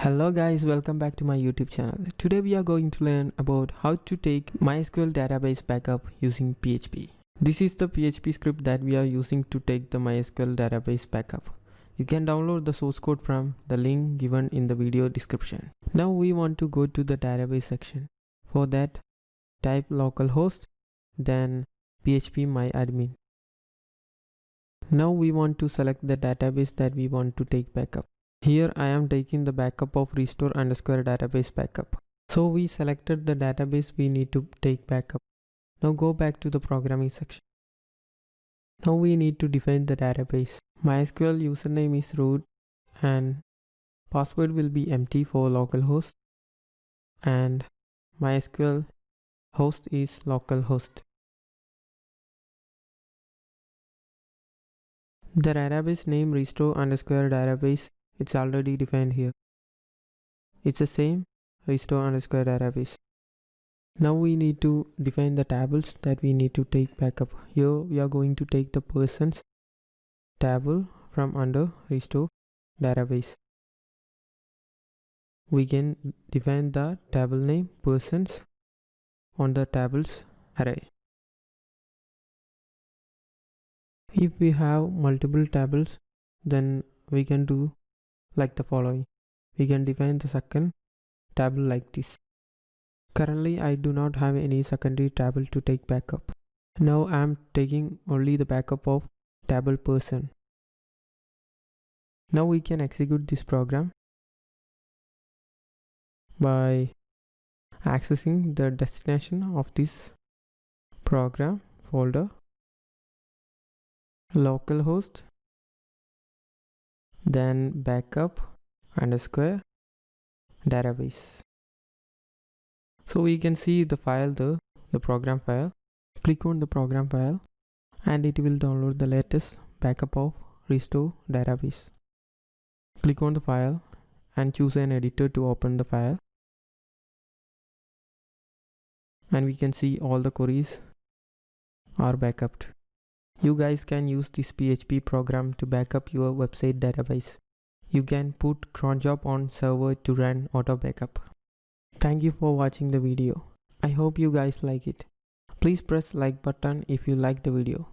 Hello guys, welcome back to my YouTube channel. Today we are going to learn about how to take MySQL database backup using PHP. This is the PHP script that we are using to take the MySQL database backup. You can download the source code from the link given in the video description. Now we want to go to the database section. For that, type localhost, then PHpMyAdmin. Now we want to select the database that we want to take backup. Here I am taking the backup of restore_database backup. So we selected the database we need to take backup. Now go back to the programming section. Now we need to define the database. MySQL username is root and password will be empty for localhost, and MySQL host is localhost. The database name restore_database, it's already defined here. It's the same restore_database. Now we need to define the tables that we need to take backup. Here we are going to take the persons table from under restore database. We can define the table name persons on the tables array. If we have multiple tables, then we can do like the following. We can define the second table like this. Currently I do not have any secondary table to take backup. Now I am taking only the backup of table person. Now we can execute this program by accessing the destination of this program folder, localhost, then backup_database. So we can see the file, the program file. Click on the program file and it will download the latest backup of restore database. Click on the file and choose an editor to open the file, and we can see all the queries are backupped. You guys can use this PHP program to backup your website database. You can put cron job on server to run auto backup. Thank you for watching the video. I hope you guys like it. Please press like button if you like the video.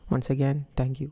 Once again, thank you.